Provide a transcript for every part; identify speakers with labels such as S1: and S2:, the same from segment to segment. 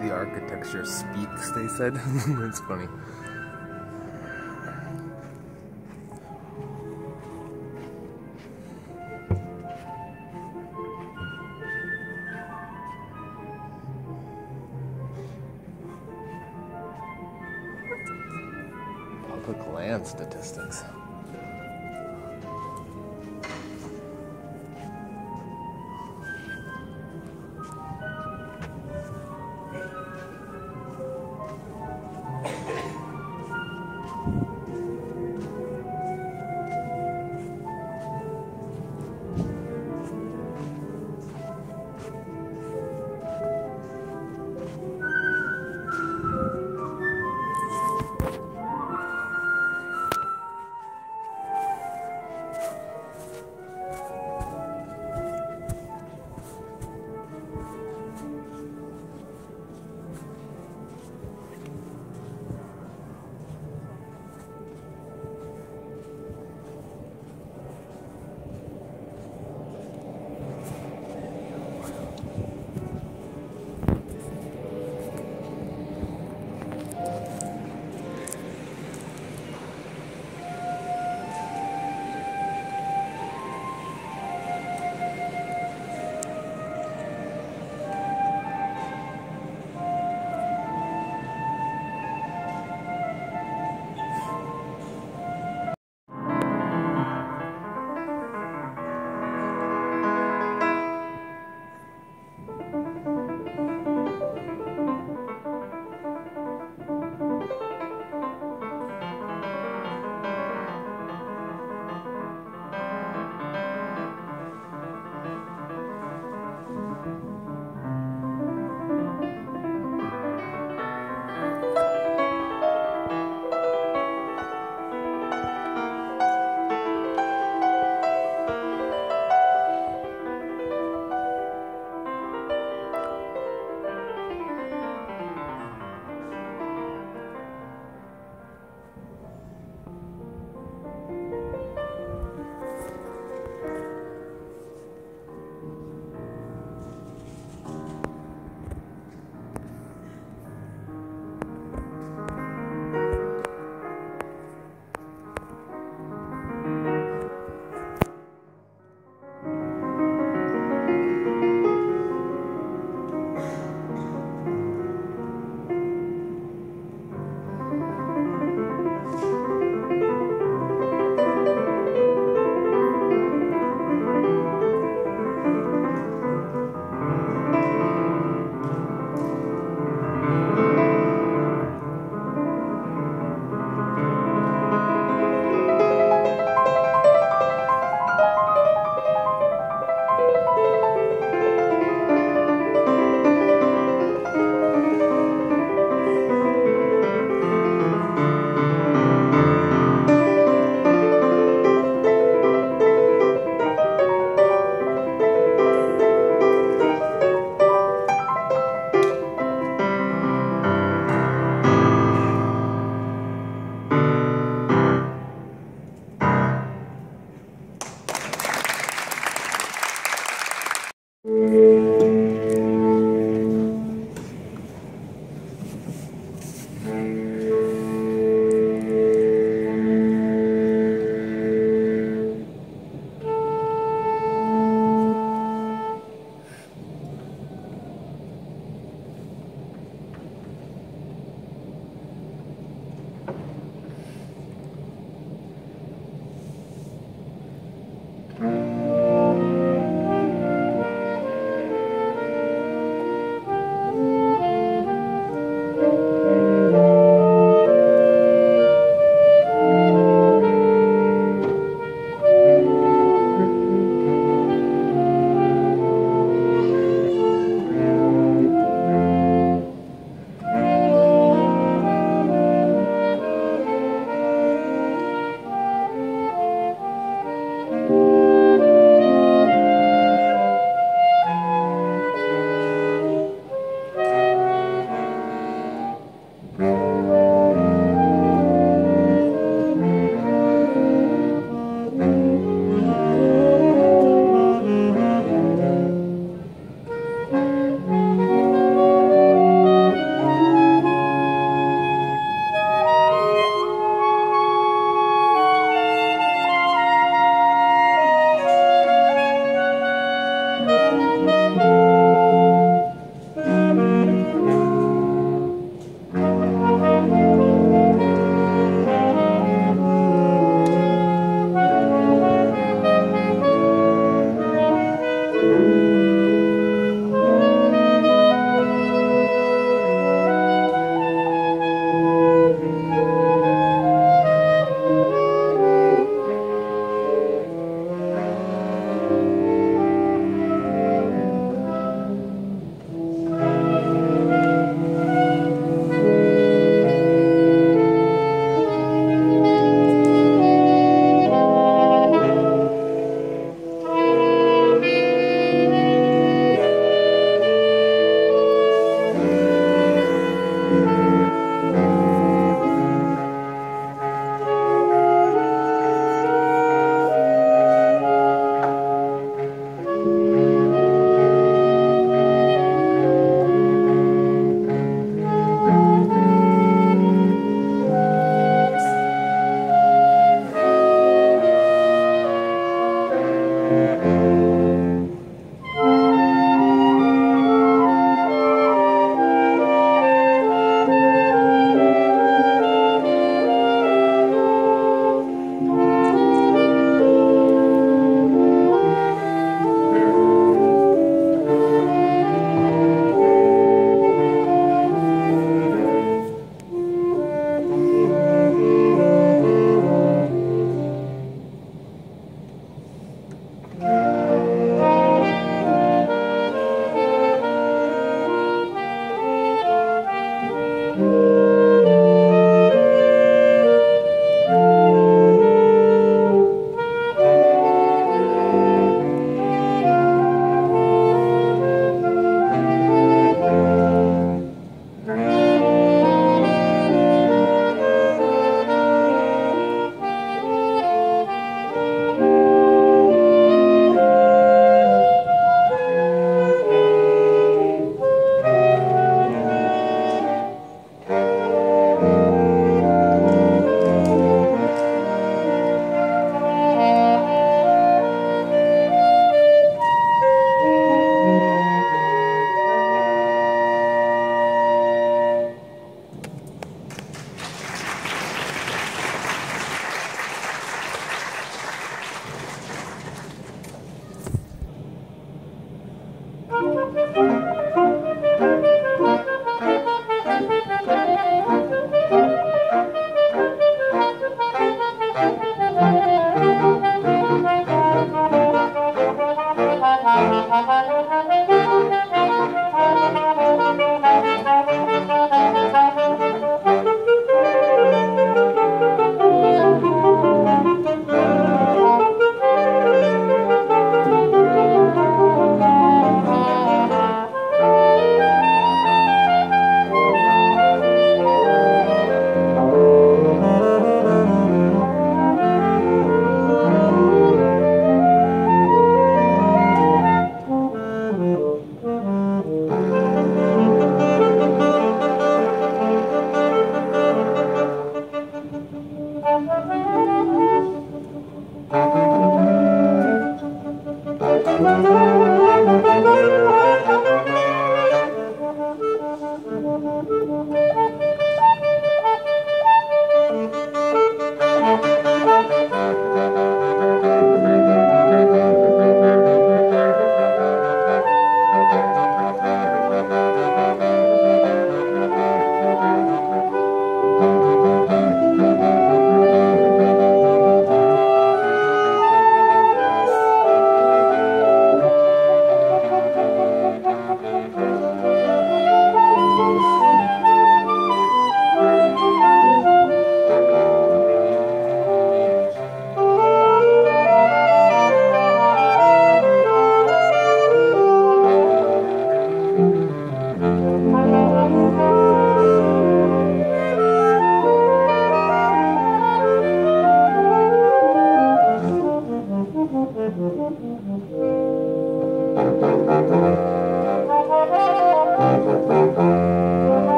S1: The architecture speaks, they said. That's funny. Public land statistics.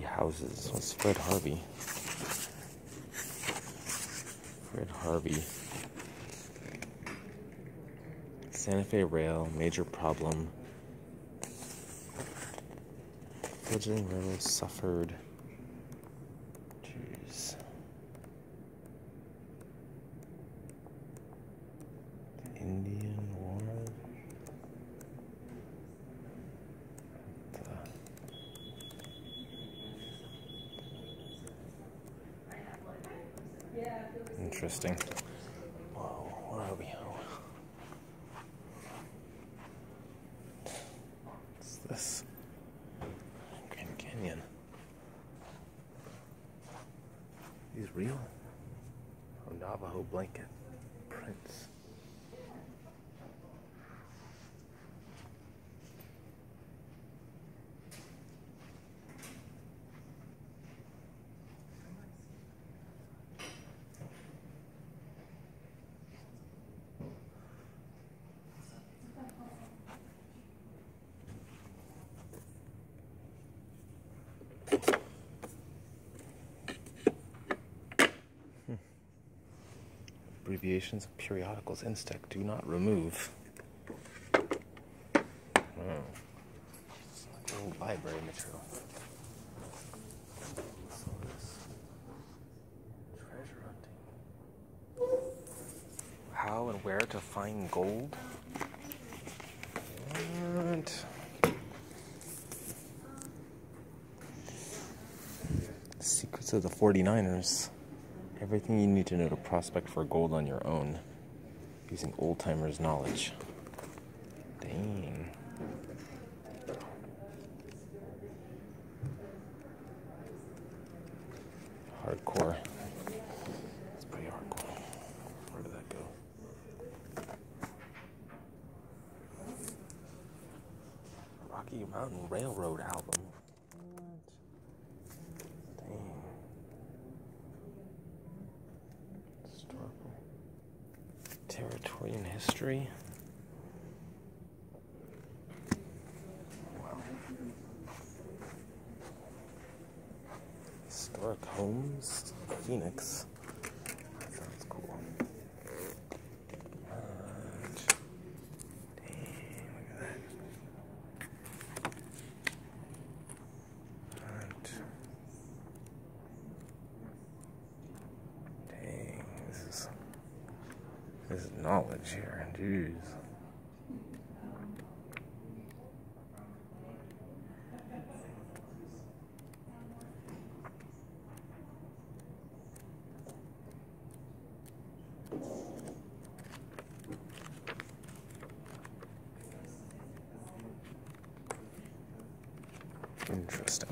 S1: Houses. What's Fred Harvey? Fred Harvey. Santa Fe Rail, major problem. Fledgling railroad suffered. Jeez. The Indian War. Interesting. Whoa, where are we? What's this? Grand Canyon. These real? Oh, Navajo blanket prints. Abbreviations of periodicals, Instec, do not remove. Oh. It's like old library material. So this treasure hunting. How and where to find gold? What? Secrets of the 49ers. Everything you need to know to prospect for gold on your own, using old-timers' knowledge. Dang. Hardcore. It's pretty hardcore. Where did that go? Rocky Mountain Railroad album. Territory and history. Wow. Historic homes, Phoenix. That sounds cool. Dang, look at that. Dang, this is knowledge here, jeez. Interesting.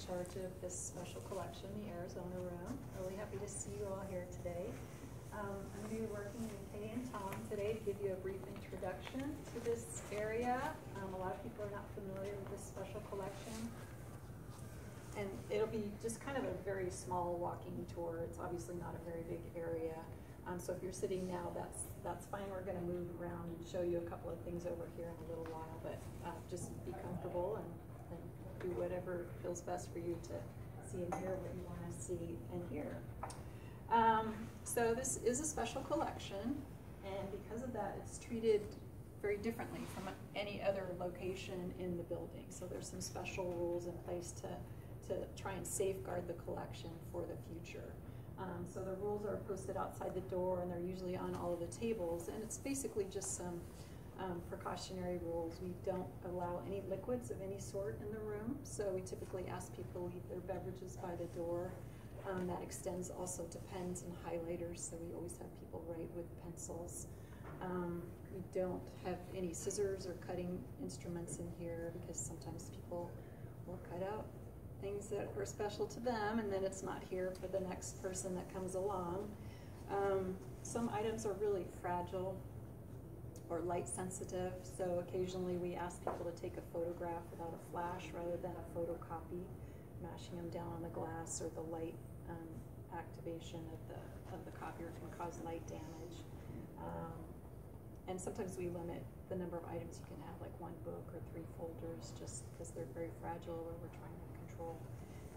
S2: Charge of this special collection, the Arizona Room. Really happy to see you all here today. I'm going to be working with Kay and Tom today to give you a brief introduction to this area. A lot of people are not familiar with this special collection. And it'll be just kind of a very small walking tour. It's obviously not a very big area. So if you're sitting now, that's fine. We're going to move around and show you a couple of things over here in a little while, but just be comfortable and do whatever feels best for you to see and hear what you want to see and hear. So this is a special collection, and because of that, it's treated very differently from any other location in the building. So there's some special rules in place to try and safeguard the collection for the future. So the rules are posted outside the door, and they're usually on all of the tables, and it's basically just some precautionary rules. We don't allow any liquids of any sort in the room, so we typically ask people to leave their beverages by the door. That extends also to pens and highlighters, so we always have people write with pencils. We don't have any scissors or cutting instruments in here because sometimes people will cut out things that are special to them, and then it's not here for the next person that comes along. Some items are really fragile or light sensitive, so occasionally we ask people to take a photograph without a flash rather than a photocopy, mashing them down on the glass, or the light activation of the copier can cause light damage. And sometimes we limit the number of items you can have, like 1 book or 3 folders, just because they're very fragile or we're trying to control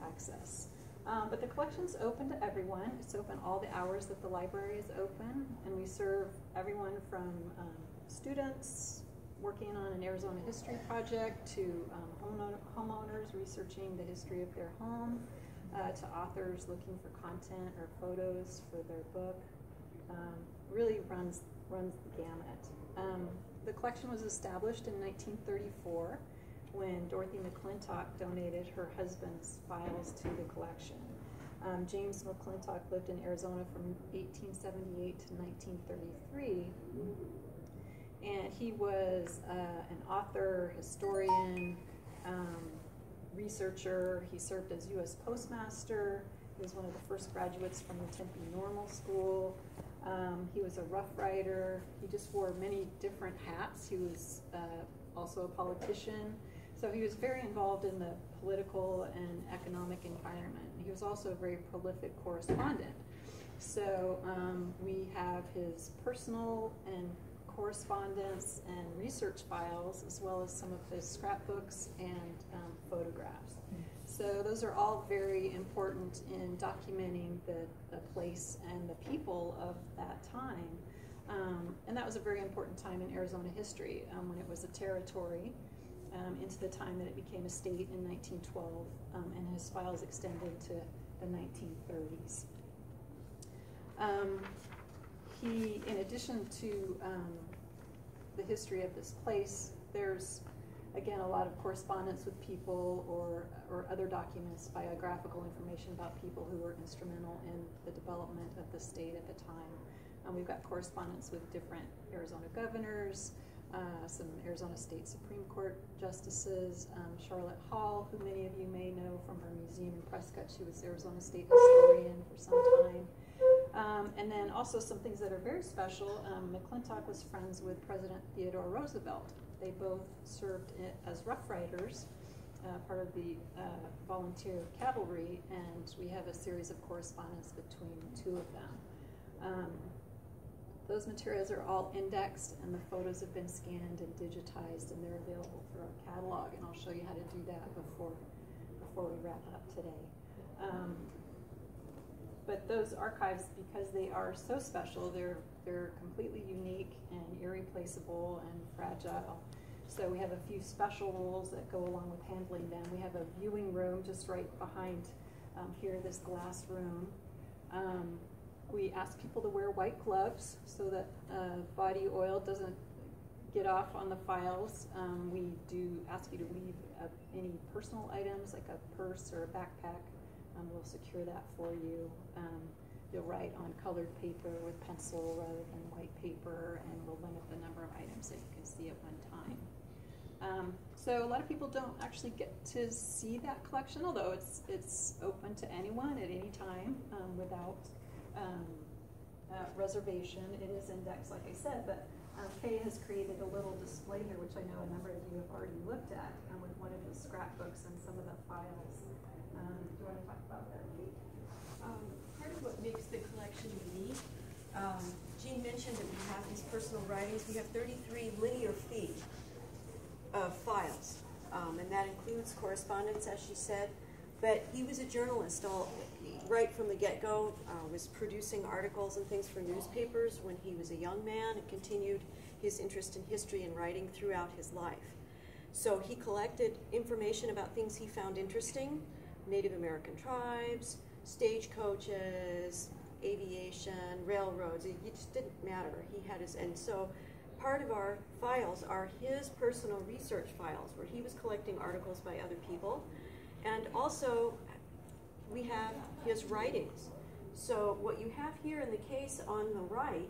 S2: access. But the collection's open to everyone. It's open all the hours that the library is open, and we serve everyone from students working on an Arizona history project to homeowners researching the history of their home, to authors looking for content or photos for their book. Really runs the gamut. The collection was established in 1934 when Dorothy McClintock donated her husband's files to the collection. James McClintock lived in Arizona from 1878 to 1933, and he was an author, historian, researcher. He served as U.S. Postmaster. He was one of the first graduates from the Tempe Normal School. He was a Rough Rider. He just wore many different hats. He was also a politician. So he was very involved in the political and economic environment. He was also a very prolific correspondent. So we have his personal and correspondence and research files, as well as some of his scrapbooks and photographs. So those are all very important in documenting the place and the people of that time. And that was a very important time in Arizona history, when it was a territory, into the time that it became a state in 1912, and his files extended to the 1930s. He, in addition to the history of this place, there's, again, a lot of correspondence with people or other documents, biographical information about people who were instrumental in the development of the state at the time. We've got correspondence with different Arizona governors, some Arizona State Supreme Court justices, Charlotte Hall, who many of you may know from her museum in Prescott. She was Arizona State historian for some time. And then also some things that are very special. McClintock was friends with President Theodore Roosevelt. They both served as Rough Riders, part of the volunteer cavalry, and we have a series of correspondence between the 2 of them. Those materials are all indexed, and the photos have been scanned and digitized, and they're available through our catalog, and I'll show you how to do that before we wrap up today. But those archives, because they are so special, they're completely unique and irreplaceable and fragile. So we have a few special rules that go along with handling them. We have a viewing room just right behind here, this glass room. We ask people to wear white gloves so that body oil doesn't get off on the files. We do ask you to leave any personal items like a purse or a backpack. We'll secure that for you. You'll write on colored paper with pencil rather than white paper, and we'll limit the number of items that you can see at one time. So a lot of people don't actually get to see that collection, although it's open to anyone at any time without reservation. It is indexed, like I said, but Kay has created a little display here, which I know a number of you have already looked at, with one of the scrapbooks and some of the files. Do you want to talk about that, Kate?
S3: Part of what makes the collection unique, Jean mentioned that we have these personal writings. We have 33 linear feet of files, and that includes correspondence, as she said. But he was a journalist right from the get-go, was producing articles and things for newspapers when he was a young man, and continued his interest in history and writing throughout his life. So he collected information about things he found interesting, Native American tribes, stagecoaches, aviation, railroads. It just didn't matter. He had his, and so part of our files are his personal research files, where he was collecting articles by other people, and also we have his writings. So what you have here in the case on the right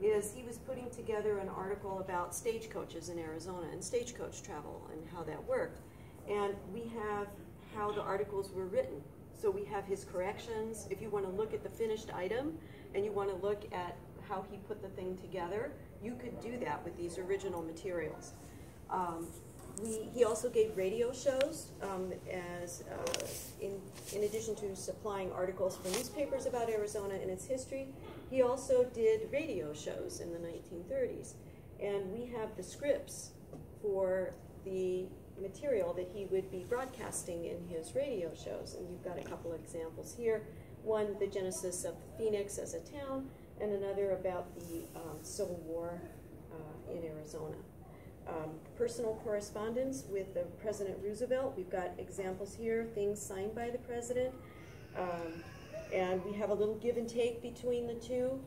S3: is he was putting together an article about stagecoaches in Arizona and stagecoach travel and how that worked. And we have how the articles were written. So we have his corrections. If you want to look at the finished item and you want to look at how he put the thing together, you could do that with these original materials. He also gave radio shows in addition to supplying articles for newspapers about Arizona and its history. He also did radio shows in the 1930s. And we have the scripts for the material that he would be broadcasting in his radio shows. And you've got a couple of examples here. One, the genesis of Phoenix as a town, and another about the Civil War in Arizona. Personal correspondence with the President Roosevelt. We've got examples here, things signed by the president. And we have a little give and take between the two.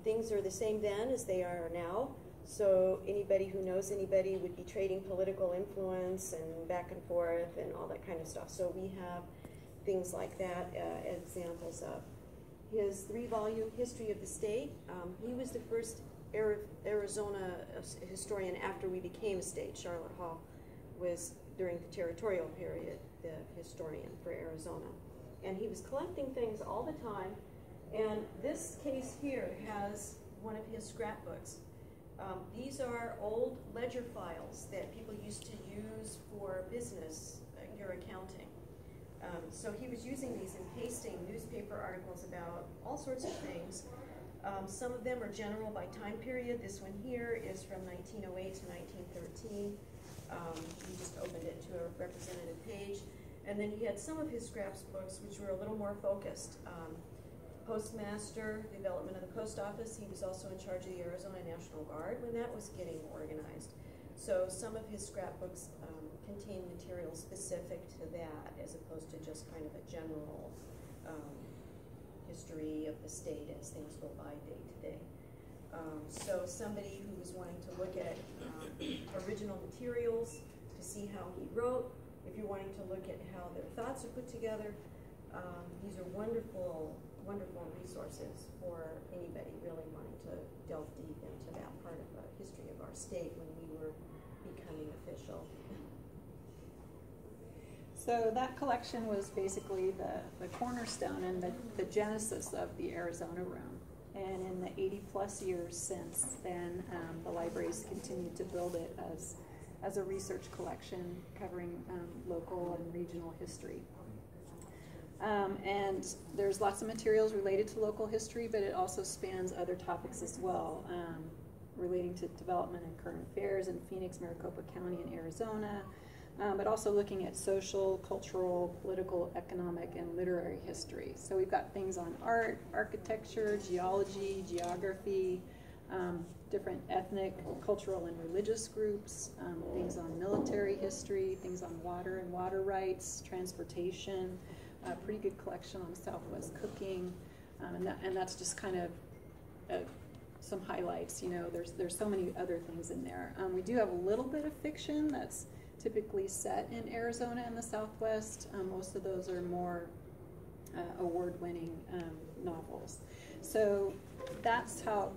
S3: Things are the same then as they are now. So anybody who knows anybody would be trading political influence and back and forth and all that kind of stuff. So we have things like that, examples of. His 3-volume history of the state. He was the first Arizona historian after we became a state. Charlotte Hall was, during the territorial period, the historian for Arizona. And he was collecting things all the time. And this case here has one of his scrapbooks. These are old ledger files that people used to use for business, your accounting. So he was using these and pasting newspaper articles about all sorts of things. Some of them are general by time period. This one here is from 1908 to 1913. He just opened it to a representative page. And then he had some of his scraps books, which were a little more focused. Postmaster, development of the post office. He was also in charge of the Arizona National Guard when that was getting organized. So some of his scrapbooks contain material specific to that, as opposed to just kind of a general history of the state as things go by day to day. So somebody who was wanting to look at original materials to see how he wrote, if you're wanting to look at how their thoughts are put together, these are wonderful, wonderful resources for anybody really wanting to delve deep into that part of the history of our state when we were becoming official.
S2: So that collection was basically the cornerstone and the genesis of the Arizona Room. And in the 80-plus years since then, the library's continued to build it as a research collection covering local and regional history. And there's lots of materials related to local history, but it also spans other topics as well, relating to development and current affairs in Phoenix, Maricopa County, and Arizona, but also looking at social, cultural, political, economic, and literary history. So we've got things on art, architecture, geology, geography, different ethnic, cultural, and religious groups, things on military history, things on water and water rights, transportation, a pretty good collection on Southwest cooking, and that's just kind of some highlights. You know, there's so many other things in there. We do have a little bit of fiction that's typically set in Arizona and the Southwest. Most of those are more award-winning novels. So that's how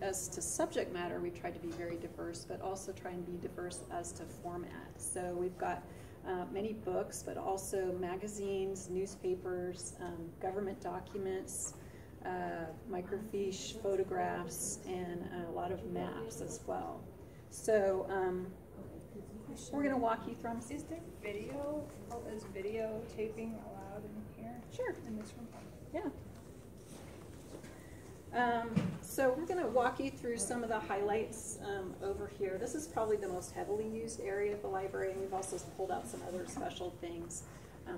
S2: as to subject matter, we've tried to be very diverse, but also try and be diverse as to format. So we've got many books, but also magazines, newspapers, government documents, microfiche, photographs, and a lot of maps as well. So we're going to walk you through.
S4: Is there video? Is videotaping allowed in here?
S2: Sure.
S4: In this room?
S2: Yeah. So we're going to walk you through some of the highlights over here. This is probably the most heavily used area of the library, and we've also pulled out some other special things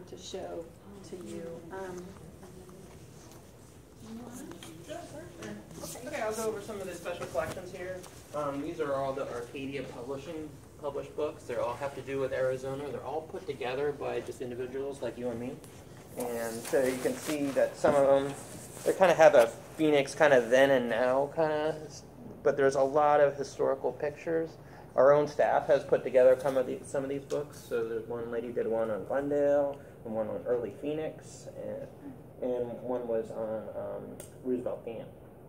S2: to show to you.
S5: Okay, I'll go over some of the special collections here. These are all the Arcadia published books. They all have to do with Arizona. They're all put together by just individuals like you and me. And so you can see that some of them, they kind of have a Phoenix kind of then and now kind of, but there's a lot of historical pictures. Our own staff has put together some of these books. So there's one lady did one on Glendale, and one on early Phoenix, and one was on Roosevelt Dam.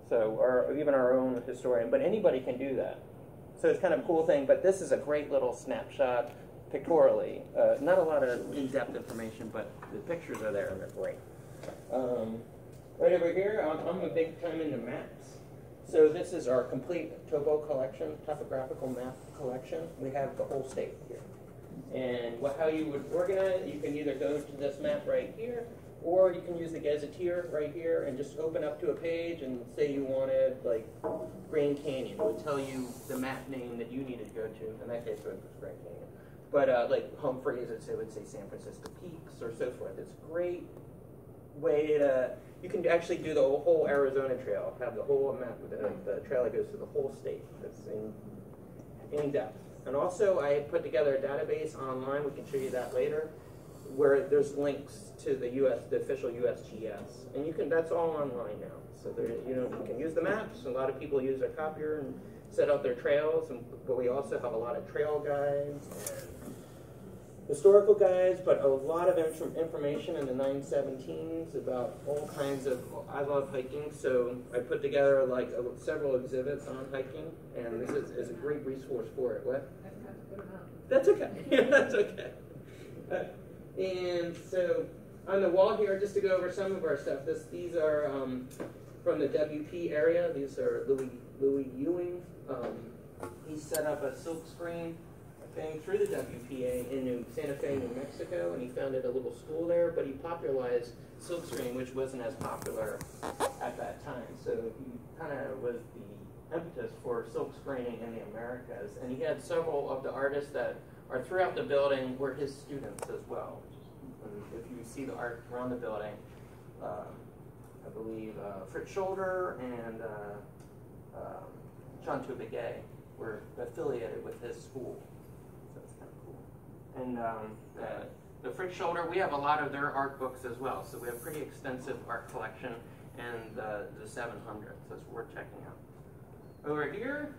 S5: So even our own historian, but anybody can do that. So it's kind of a cool thing, but this is a great little snapshot pictorially. Not a lot of in-depth information, but the pictures are there and they're great. Right over here, I'm a big time into maps. So this is our complete topo collection, topographical map collection. We have the whole state here. And how you would organize, you can either go to this map right here, or you can use the gazetteer right here and just open up to a page and say you wanted, like, Grand Canyon. It would tell you the map name that you needed to go to. In that case, it was Grand Canyon. But like Humphreys, it would say San Francisco Peaks or so forth. It's a great way to, you can actually do the whole Arizona Trail, have the whole map, the trail that goes through the whole state. That's in depth. And also, I put together a database online, we can show you that later, where there's links to the official USGS. And that's all online now. So you can use the maps. A lot of people use their copier and set out their trails, but we also have a lot of trail guides and historical guides, but a lot of information in the 917s about all kinds of, I love hiking, so I put together like several exhibits on hiking, and this is a great resource for it. What? That's okay. Yeah, that's okay. And so on the wall here, just to go over some of our stuff, these are from the WP area. These are Louis Ewing. He set up a silk screen thing through the WPA in Santa Fe, New Mexico, and he founded a little school there, but he popularized silkscreen, which wasn't as popular at that time. So he kind of was the impetus for silk screening in the Americas. And he had several of the artists that are throughout the building were his students as well. And if you see the art around the building, I believe Fritz Scholder and John Toubegay were affiliated with his school. So it's kind of cool. And the Fritz Scholder, we have a lot of their art books as well. So we have a pretty extensive art collection, and the 700s. That's worth checking out. Over here,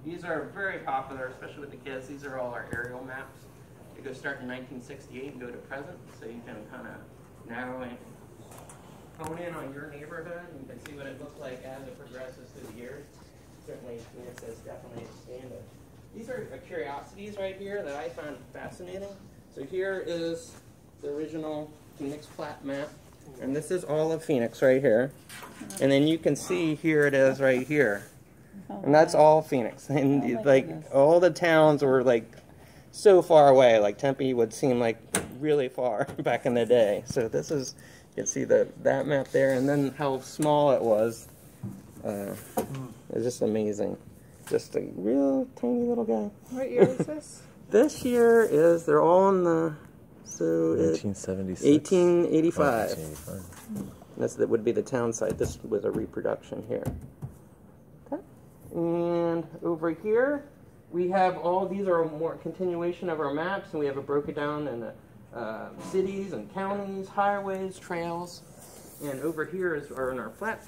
S5: these are very popular, especially with the kids. These are all our aerial maps. They go start in 1968 and go to present, so you can kind of narrow in, hone in on your neighborhood. You can see what it looks like as it progresses through the years. Certainly, Phoenix has definitely expanded. These are curiosities right here that I found fascinating. So here is the original Phoenix plat map, and this is all of Phoenix right here. And then you can see here it is right here. And that's all Phoenix. And like all the towns were like so far away, like Tempe would seem like really far back in the day. So this is, you can see that map there, and then how small it was. It's just amazing. Just a real tiny little guy.
S4: What year is this?
S5: This year is, they're all in the, so
S1: 1876?
S5: 1885.
S1: 1885.
S5: That would be the town site. This was a reproduction here. Okay. And over here, we have all, these are more continuation of our maps, and we have it broken down in the cities and counties, highways, trails. And over here are in our flat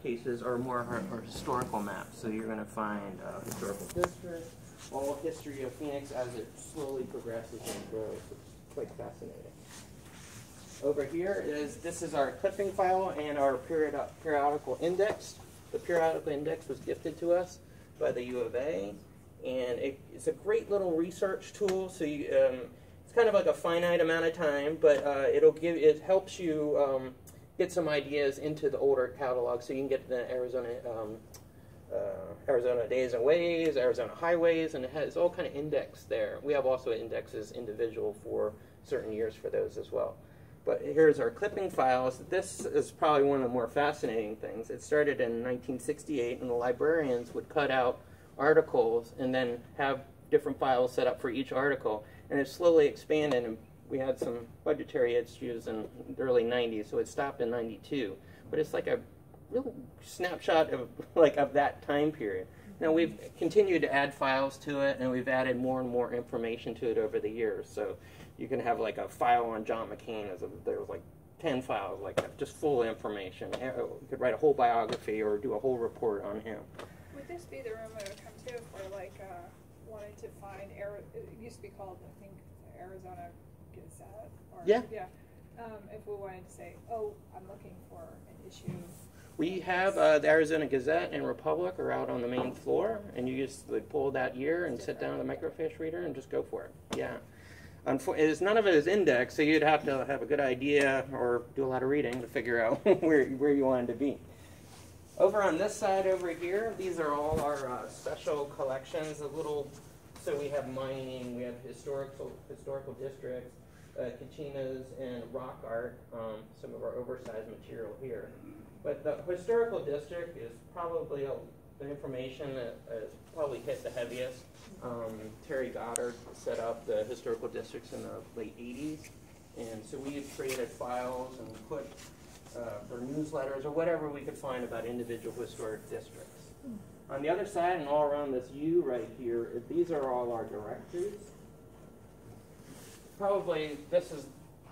S5: cases are more our historical maps. So you're going to find historical districts, all history of Phoenix as it slowly progresses and grows. It's quite fascinating. Over here this is our clipping file and our periodical index. The periodical index was gifted to us by the U of A, and it's a great little research tool. So you, it's kind of like a finite amount of time, but it helps you get some ideas into the older catalog, so you can get the Arizona Days and Ways, Arizona Highways, and it has all kind of index there. We have also indexes individual for certain years for those as well. But here's our clipping files. This is probably one of the more fascinating things. It started in 1968, and the librarians would cut out articles and then have different files set up for each article, and it slowly expanded, and we had some budgetary issues in the early 90s, so it stopped in 92. But it's like a real snapshot of that time period. Now we've continued to add files to it, and we've added more and more information to it over the years. So you can have like a file on John McCain. There was like 10 files like that, just full information. You could write a whole biography or do a whole report on him.
S4: Would this be the room it would come to for like wanting to find it used to be called, I think, Arizona Gazette? Or,
S5: Yeah.
S4: Yeah. If we wanted to say, oh, I'm looking for an issue.
S5: We have the Arizona Gazette and Republic are out on the main floor, and you just pull that year and sit down with a microfiche reader and just go for it. Yeah. None of it is indexed, so you'd have to have a good idea or do a lot of reading to figure out where you wanted to be. Over on this side over here, these are all our special collections. So we have mining, we have historical districts, kachinas, and rock art, some of our oversized material here. But the historical district is probably the information that has probably hit the heaviest. Terry Goddard set up the historical districts in the late 80s. And so we have created files and put for newsletters or whatever we could find about individual historic districts. On the other side and all around this U right here, these are all our directories. Probably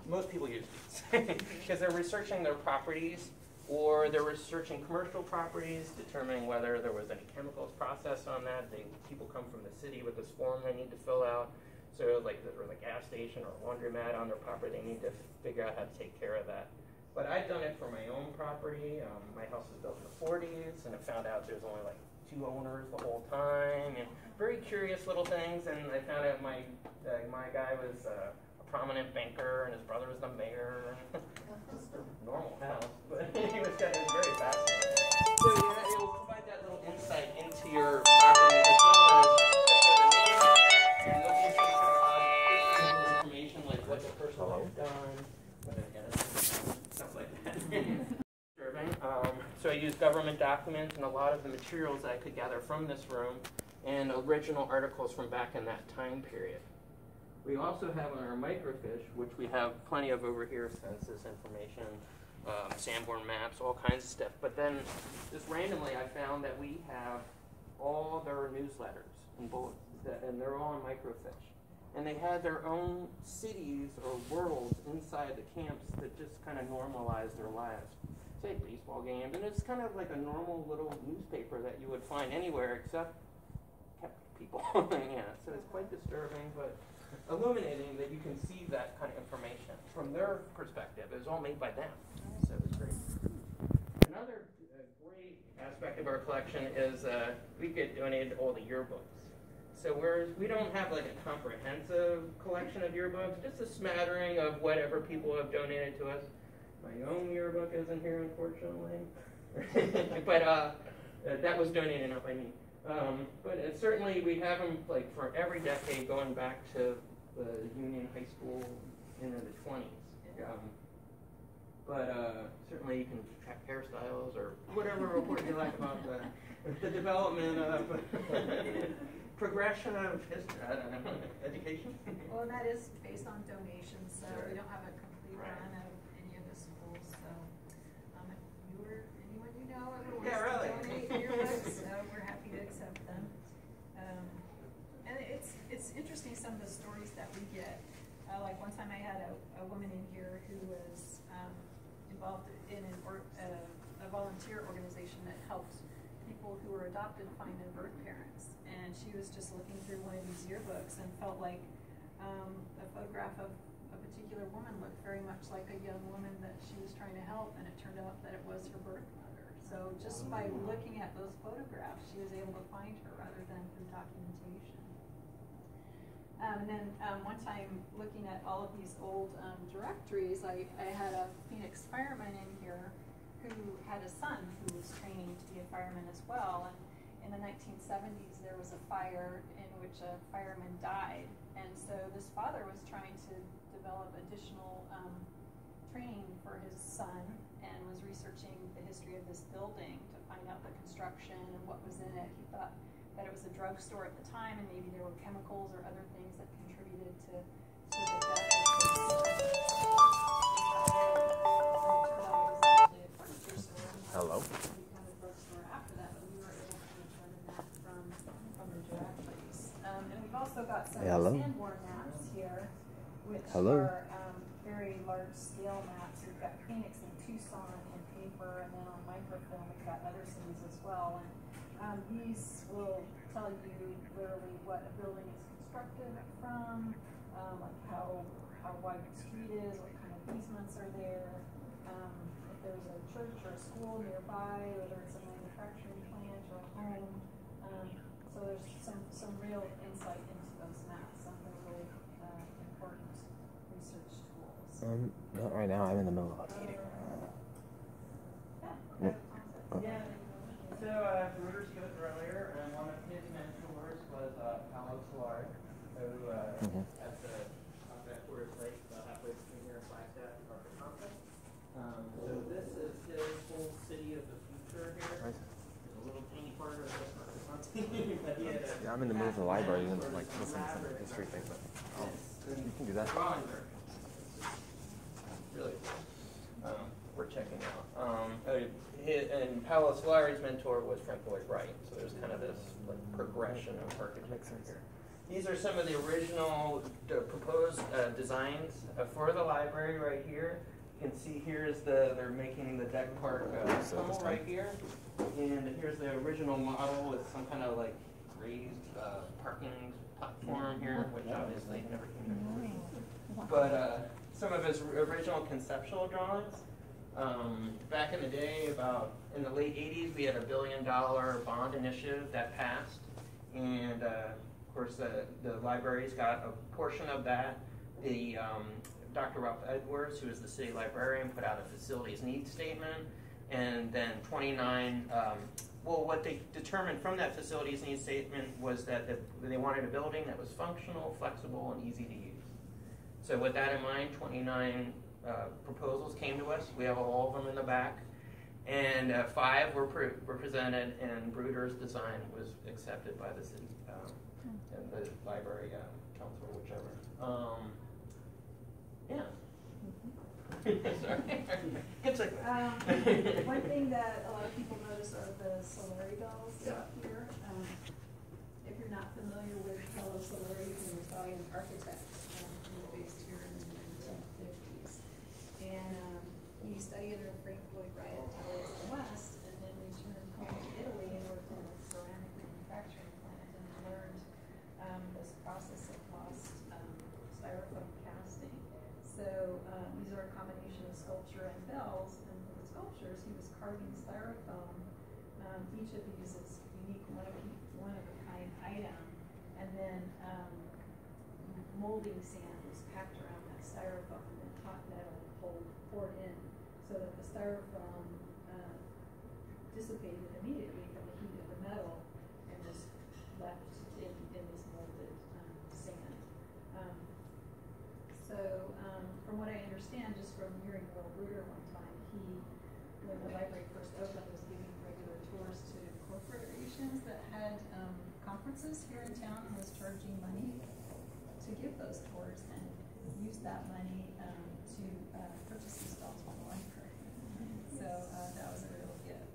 S5: most people use these because they're researching their properties, or they're researching commercial properties, determining whether there was any chemicals processed on that. People come from the city with this form they need to fill out. So like there was a gas station or a laundromat on their property, they need to figure out how to take care of that. But I've done it for my own property. My house was built in the 40s, and I found out there's only like 2 owners the whole time, and very curious little things. And I found out my guy was a prominent banker, and his brother was the mayor. Just a normal house, but he was very fascinating. So yeah, it'll provide that little insight into your property as well as you're looking for personal information like what the person has done, stuff like that. So I use government documents and a lot of the materials that I could gather from this room and original articles from back in that time period. We also have on our microfiche, which we have plenty of over here, census information, Sanborn maps, all kinds of stuff. But then just randomly I found that we have all their newsletters and bullets, and they're all on microfiche. And they had their own cities or worlds inside the camps that just kind of normalized their lives. Say baseball games, and it's kind of like a normal little newspaper that you would find anywhere except kept people. Yeah, so it's quite disturbing, but illuminating that you can see that kind of information from their perspective. It was all made by them, so it was great. Another great aspect of our collection is we get donated all the yearbooks. So we don't have like a comprehensive collection of yearbooks, just a smattering of whatever people have donated to us. My own yearbook isn't here, unfortunately, but that was donated not by me. But certainly we have them like for every decade going back to the Union High School in the 20s. But certainly you can track hairstyles or whatever report you like about the development of progression of history, I don't know, education.
S2: Well, that is based on donations, so
S5: Sure.
S2: we don't have a complete run of any of the schools. So if you or anyone you know ever wants to donate yearbooks, we're happy to accept them. And it's interesting some of the stories that we get. Like one time I had a woman in here who was involved in a volunteer organization that helps people who were adopted find their birth parents. And she was just looking through one of these yearbooks and felt like a photograph of a particular woman looked very much like a young woman that she was trying to help, and it turned out that it was her birth mother. So just by looking at those photographs, she was able to find her rather than through documentation. And then one time, looking at all of these old directories, I had a Phoenix fireman in here who had a son who was training to be a fireman as well. And in the 1970s, there was a fire in which a fireman died. And so this father was trying to develop additional training for his son and was researching the history of this building to find out the construction and what was in it. He thought that it was a drugstore at the time, and maybe there were chemicals or other things that contributed to the death of his son.
S1: Hello.
S2: Become a drugstore after that, but we were able to determine that from the directories. And we've also got some Sanborn maps here, which
S1: Hello.
S2: are very large scale maps. We've got Phoenix and Tucson in paper, and then on microfilm we've got other cities as well. And these will tell you literally what a building is constructed from, like how wide the street is, what kind of easements are there, if there's a church or a school nearby, whether it's a manufacturing plant or a home. So there's some real insight into those maps. Some really important research tools.
S1: Not right now. I'm in the middle of a meeting.
S2: Yeah.
S5: Yeah. So Bruder's good earlier, and one of his mentors was Paolo Solari, who at the top at Forest Lake, about halfway between here and Flagstaff and Arkansas. So this is his whole city of the future here.
S1: Right.
S5: It's a little teeny corner of this Arkansas. But he had
S1: Yeah, I'm in the middle of the library and like listening to some history thing, but you can do that.
S5: Really cool. We're checking out. And Paolo Solari's mentor was Frank Lloyd Wright, so there's kind of this like progression of architecture here. These are some of the original proposed designs for the library right here. You can see here's they're making the deck park tunnel right here, and here's the original model with some kind of like raised parking platform here, which obviously never came to fruition. But some of his original conceptual drawings. Back in the day, about in the late 80s, we had a $1 billion bond initiative that passed, and of course the libraries got a portion of that. The Dr. Ralph Edwards, who is the city librarian, put out a facilities needs statement, and then 29. Well, what they determined from that facilities needs statement was that they wanted a building that was functional, flexible, and easy to use. So with that in mind, 29 proposals came to us. We have all of them in the back. And 5 were presented, and Bruder's design was accepted by the city and the library council, whichever. Yeah. Sorry. Good segue.
S2: One thing that a lot of people notice are the Solari bells here. If you're not familiar with Paolo Solari, he's an Italian architect who was based here in the 1950s. And he studied under Frank Lloyd Wright at Italia in the West, and then returned home to Italy and worked in a ceramic manufacturing plant and learned this process of lost styrofoam casting. So these are a combination of sculpture and bells, and for the sculptures, he was carving styrofoam. Each of these is unique, one of a kind item, and then molding sand was packed around that styrofoam, and then hot metal poured in, so that the styrofoam dissipated immediately from the heat of the metal and just left in this molded sand. So from what I understand, just from hearing Will Bruder one time, when the library first opened, was giving regular tours to corporations that had conferences here in town, and was charging money to give those tours, and used that money to purchase these bells for the library. So that was a real gift.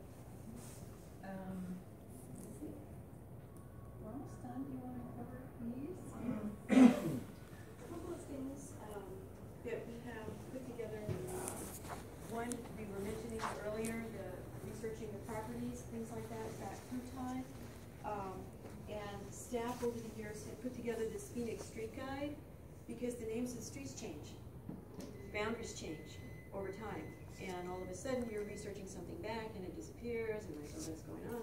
S2: We're almost done. Do you want to cover these?
S3: A couple of things that we have put together. One, we were mentioning earlier, the researching the properties, things like that through time. And staff over the years have put together this Phoenix Street Guide, because the names of the streets change. Boundaries change over time. And all of a sudden you're researching something back and it disappears, and like, oh, what's going on?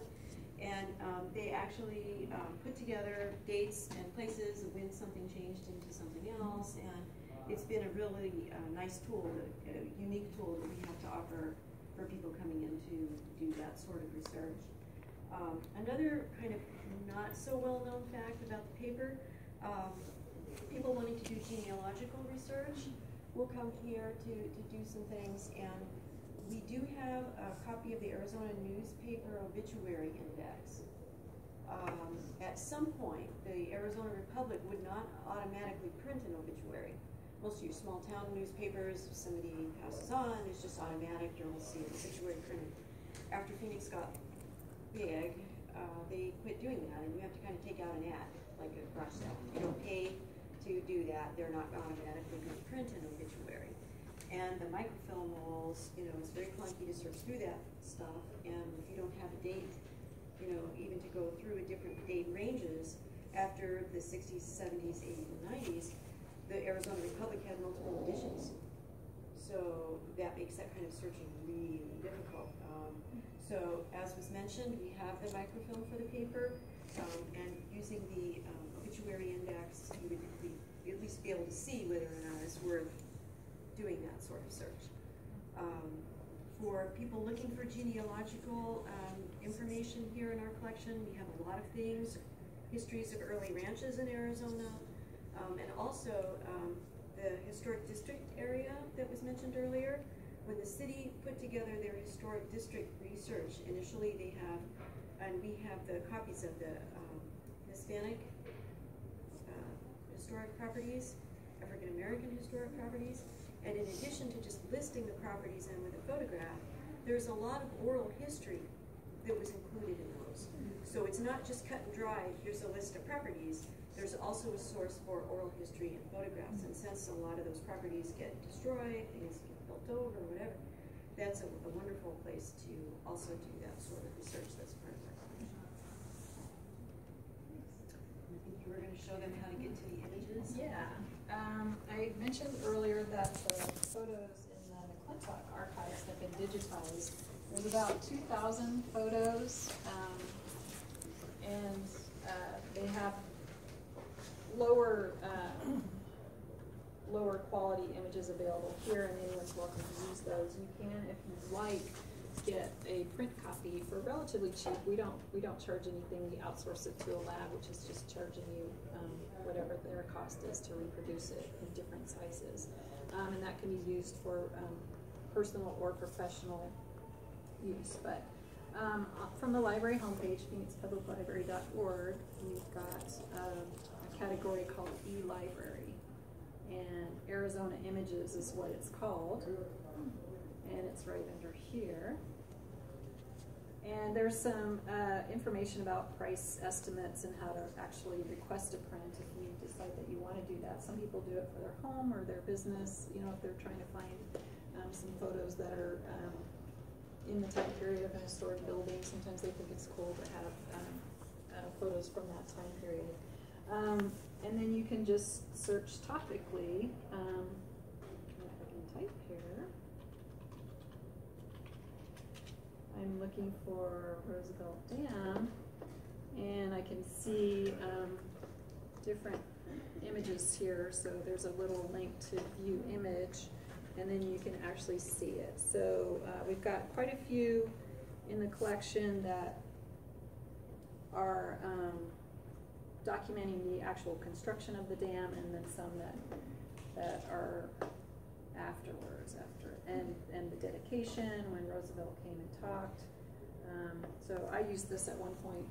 S3: And they actually put together dates and places of when something changed into something else, and it's been a really nice tool, a unique tool that we have to offer for people coming in to do that sort of research. Another kind of not so well-known fact about the paper, people wanting to do genealogical research will come here to do some things, and we do have a copy of the Arizona newspaper obituary index. At some point, the Arizona Republic would not automatically print an obituary. Most of your small town newspapers, if somebody passes on, it's just automatic, you'll see an obituary printed. After Phoenix got big, they quit doing that, and you have to kind of take out an ad, like a garage sale. You don't pay to do that, they're not automatically going to print an obituary. And the microfilm rolls, you know, it's very clunky to search through that stuff, and if you don't have a date, you know, even to go through a different date ranges, after the 60s, 70s, 80s, and 90s, the Arizona Republic had multiple editions. So that makes that kind of searching really difficult. So as was mentioned, we have the microfilm for the paper, and using the obituary index, you would at least be able to see whether or not it's worth doing that sort of search. For people looking for genealogical information here in our collection, we have a lot of things, histories of early ranches in Arizona, and also the historic district area that was mentioned earlier. When the city put together their historic district research, initially they have, and we have the copies of the Hispanic historic properties, African American historic properties, and in addition to just listing the properties in with a photograph, there's a lot of oral history that was included in those. So it's not just cut and dry, here's a list of properties. There's also a source for oral history and photographs, and since a lot of those properties get destroyed, things get built over, whatever, that's a wonderful place to also do that sort of research that's part of our collection. I think you were going to show them how to get to the images.
S2: Yeah. I mentioned earlier that the photos in the McClintock archives have been digitized. There's about 2,000 photos, and they have lower quality images available here, and anyone's welcome to use those. You can, if you like, get a print copy for relatively cheap. We don't charge anything. We outsource it to a lab, which is just charging you whatever their cost is to reproduce it in different sizes, and that can be used for personal or professional use. But from the library homepage, phoenixpubliclibrary.org, we've got a category called e-library, and Arizona Images is what it's called, and it's right under here. And there's some information about price estimates and how to actually request a print if you decide that you want to do that. Some people do it for their home or their business, you know, if they're trying to find some photos that are in the time period of a historic building. Sometimes they think it's cool to have photos from that time period. And then you can just search topically. If I can type here. I'm looking for Roosevelt Dam, and I can see different images here. So there's a little link to view image, and then you can actually see it. So we've got quite a few in the collection that are documenting the actual construction of the dam, and then some that are afterwards, and the dedication when Roosevelt came and talked. So I used this at one point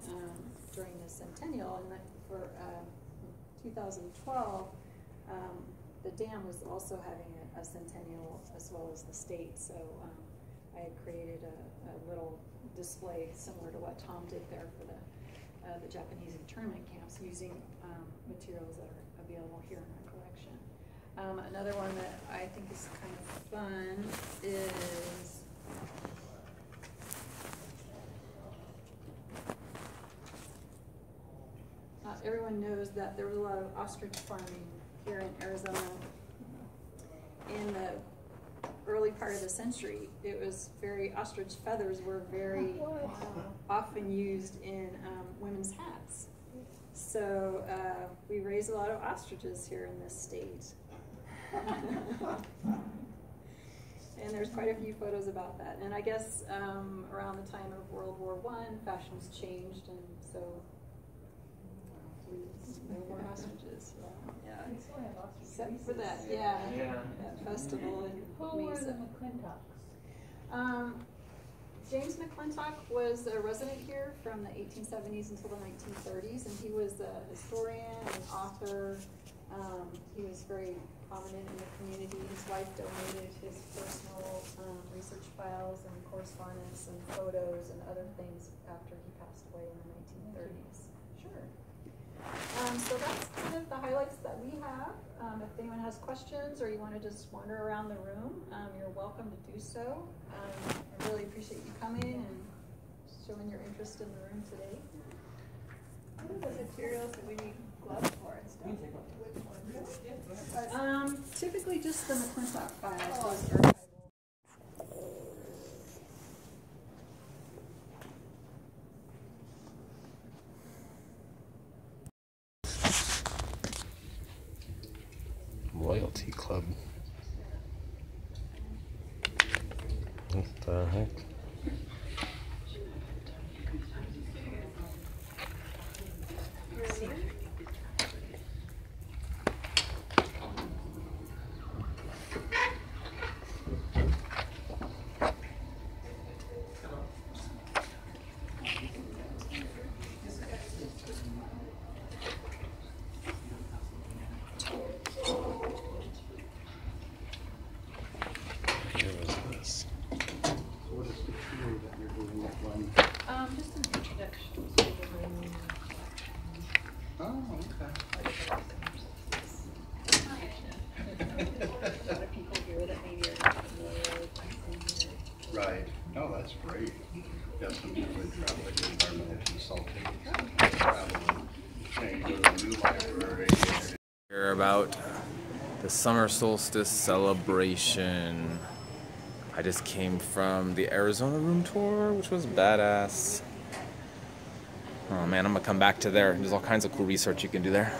S2: during the centennial, and for 2012, the dam was also having a centennial as well as the state. So I had created a little display similar to what Tom did there for the Japanese internment camps, using materials that are available here in our collection. Another one that I think is kind of fun is everyone knows that there was a lot of ostrich farming here in Arizona in the early part of the century. It was ostrich feathers were very often used in women's hats. So we raise a lot of ostriches here in this state. And there's quite a few photos about that. And I guess around the time of World War I, fashions changed, and so no more ostriches. Yeah. Except for that, that festival in
S6: Who were
S2: Mesa.
S6: the McClintocks?
S2: James McClintock was a resident here from the 1870s until the 1930s, and he was a historian and author. He was very prominent in the community. His wife donated his personal research files and correspondence and photos and other things after he passed away in the 1930s. Sure. So that's kind of the highlights that we have. If anyone has questions or you want to just wander around the room, you're welcome to do so. I really appreciate you coming and showing your interest in the room today.
S4: What are the materials that we need gloves for and stuff? Which ones?
S2: Typically just the McClintock files.
S4: Oh,
S2: Those are
S1: Loyalty Club. What the heck?
S2: just an introduction to the room.
S7: Oh, okay.
S2: A lot of people here that maybe are not familiar with here.
S7: Right. Oh, that's great. Got some really traveling environmental consulting. Traveling. And you go to a new library.
S1: Hear about the summer solstice celebration. I just came from the Arizona room tour, which was badass. Oh man, I'm gonna come back to there. There's all kinds of cool research you can do there.